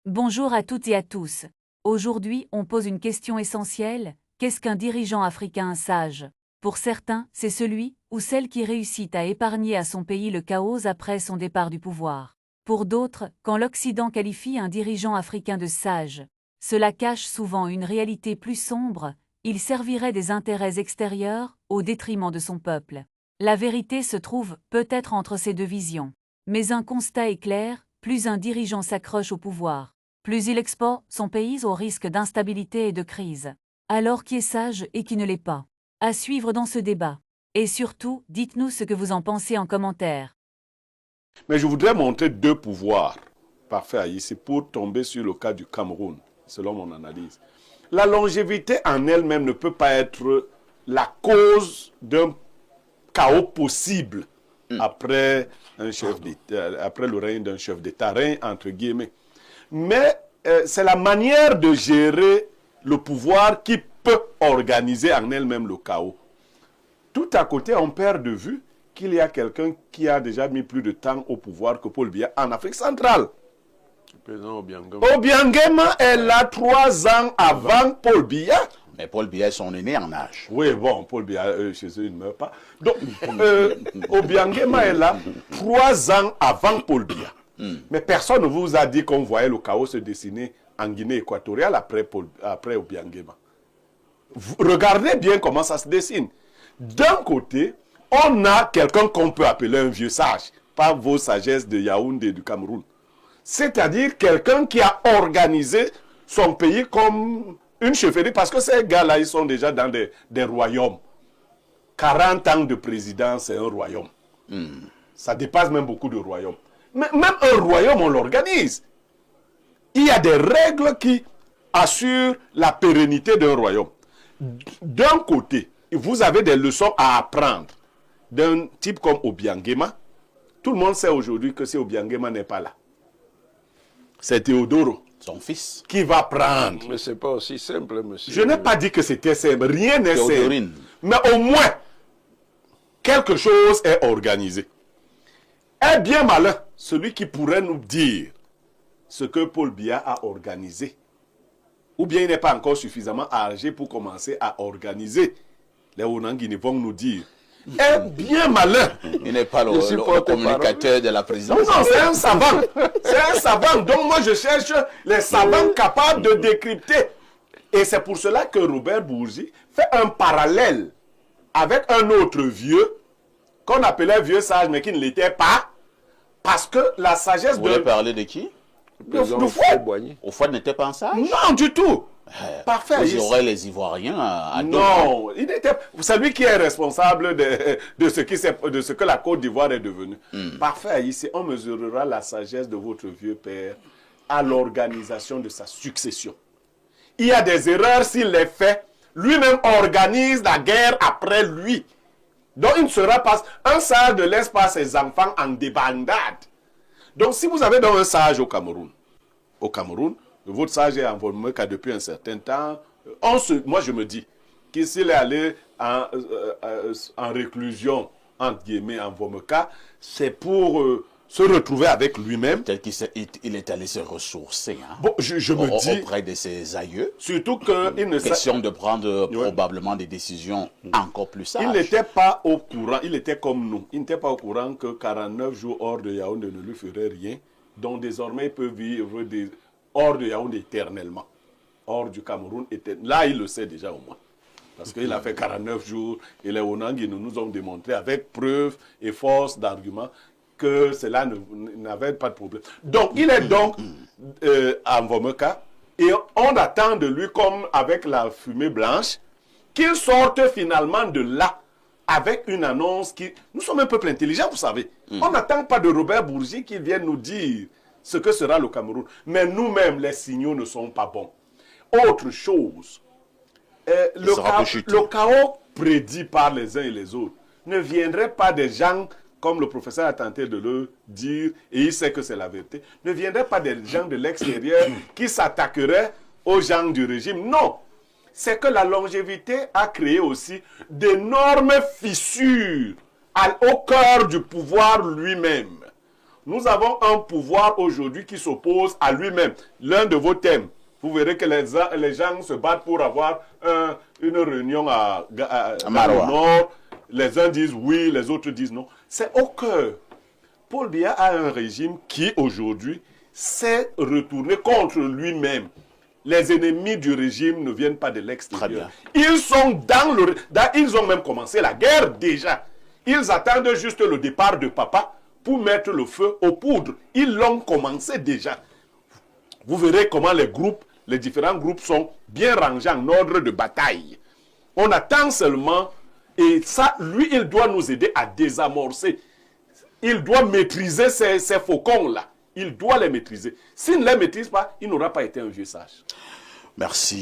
Bonjour à toutes et à tous. Aujourd'hui, on pose une question essentielle. Qu'est-ce qu'un dirigeant africain sage? Pour certains, c'est celui ou celle qui réussit à épargner à son pays le chaos après son départ du pouvoir. Pour d'autres, quand l'Occident qualifie un dirigeant africain de sage, cela cache souvent une réalité plus sombre. Il servirait des intérêts extérieurs au détriment de son peuple. La vérité se trouve peut-être entre ces deux visions. Mais un constat est clair, plus un dirigeant s'accroche au pouvoir, plus il exporte son pays au risque d'instabilité et de crise. Alors qui est sage et qui ne l'est pas? À suivre dans ce débat. Et surtout, dites-nous ce que vous en pensez en commentaire. Mais je voudrais montrer deux pouvoirs parfaits ici pour tomber sur le cas du Cameroun, selon mon analyse. La longévité en elle-même ne peut pas être la cause d'un chaos possible après le règne d'un chef d'État, règne entre guillemets. Mais c'est la manière de gérer le pouvoir qui peut organiser en elle-même le chaos. Tout à côté, on perd de vue qu'il y a quelqu'un qui a déjà mis plus de temps au pouvoir que Paul Biya en Afrique centrale. Obiangema est là 3 ans avant Paul Biya. Mais Paul Biya est son aîné en âge. Oui, bon, Paul Biya, chez eux, il ne meurt pas. Donc, Obiangema est là 3 ans avant Paul Biya. Mais personne ne vous a dit qu'on voyait le chaos se dessiner en Guinée équatoriale après Obiangema. Regardez bien comment ça se dessine. D'un côté, on a quelqu'un qu'on peut appeler un vieux sage, par vos sagesses de Yaoundé et du Cameroun. C'est-à-dire quelqu'un qui a organisé son pays comme une chefferie, parce que ces gars-là, ils sont déjà dans des royaumes. 40 ans de présidence, c'est un royaume. Ça dépasse même beaucoup de royaumes. Mais même un royaume, on l'organise. Il y a des règles qui assurent la pérennité d'un royaume. D'un côté, vous avez des leçons à apprendre d'un type comme Obiangema. Tout le monde sait aujourd'hui que si Obiangema n'est pas là, c'est Théodoro, son fils, qui va prendre. Mais c'est pas aussi simple, monsieur. Je n'ai pas dit que c'était simple. Rien n'est simple. Mais au moins, quelque chose est organisé. Est bien malin celui qui pourrait nous dire ce que Paul Biya a organisé. Ou bien il n'est pas encore suffisamment âgé pour commencer à organiser. Les Onanguini vont nous dire. Est bien malin. Il n'est pas le communicateur de la présidence. Non, c'est un savant. C'est un savant. Donc moi je cherche les savants capables de décrypter. Et c'est pour cela que Robert Bourgi fait un parallèle avec un autre vieux qu'on appelait vieux sage mais qui ne l'était pas. Parce que la sagesse Vous voulez parler de qui? de Fouad. Fouad n'était pas un sage? Non, du tout. Parfait. Vous aurez les Ivoiriens à non, c'est lui qui est responsable de ce que la Côte d'Ivoire est devenue. Parfait, ici, on mesurera la sagesse de votre vieux père à l'organisation de sa succession. Il y a des erreurs s'il les fait. Lui-même organise la guerre après lui. Donc il ne sera pas... Un sage ne laisse pas ses enfants en débandade. Donc si vous avez donc un sage au Cameroun, votre sage est en Vomeka depuis un certain temps, moi je me dis que s'il est allé en réclusion, entre guillemets, en Vomeka, c'est pour se retrouver avec lui-même. Tel qu'il est allé se ressourcer. Hein, bon, je me dis... Auprès de ses aïeux. Surtout qu'il ne... Question de prendre probablement des décisions encore plus sages. Il n'était pas au courant, il était comme nous. Il n'était pas au courant que 49 jours hors de Yaoundé ne lui ferait rien. Donc désormais, il peut vivre hors de Yaoundé éternellement. Hors du Cameroun éternellement. Là, il le sait déjà au moins. Parce qu'il a fait 49 jours et les Onanguis nous ont démontré avec preuve et force d'argument que cela n'avait pas de problème. Donc, il est donc en Vomeka et on attend de lui, comme avec la fumée blanche, qu'il sorte finalement de là avec une annonce qui... Nous sommes un peuple intelligent, vous savez. On n'attend pas de Robert Bourgi qui vienne nous dire ce que sera le Cameroun. Mais nous-mêmes, les signaux ne sont pas bons. Autre chose, le chaos prédit par les uns et les autres ne viendrait pas des gens... comme le professeur a tenté de le dire, et il sait que c'est la vérité, ne viendraient pas des gens de l'extérieur qui s'attaqueraient aux gens du régime. Non, c'est que la longévité a créé aussi d'énormes fissures au cœur du pouvoir lui-même. Nous avons un pouvoir aujourd'hui qui s'oppose à lui-même. L'un de vos thèmes, vous verrez que les gens se battent pour avoir une réunion à Maroua. Nord. Les uns disent oui, les autres disent non. C'est au cœur. Paul Biya a un régime qui, aujourd'hui, s'est retourné contre lui-même. Les ennemis du régime ne viennent pas de l'extérieur. Ils sont ils ont même commencé la guerre déjà. Ils attendent juste le départ de papa pour mettre le feu aux poudres. Ils l'ont commencé déjà. Vous verrez comment les différents groupes sont bien rangés en ordre de bataille. On attend seulement, et ça, lui, il doit nous aider à désamorcer. Il doit maîtriser ces faucons-là. Il doit les maîtriser. S'il ne les maîtrise pas, il n'aura pas été un vieux sage. Merci.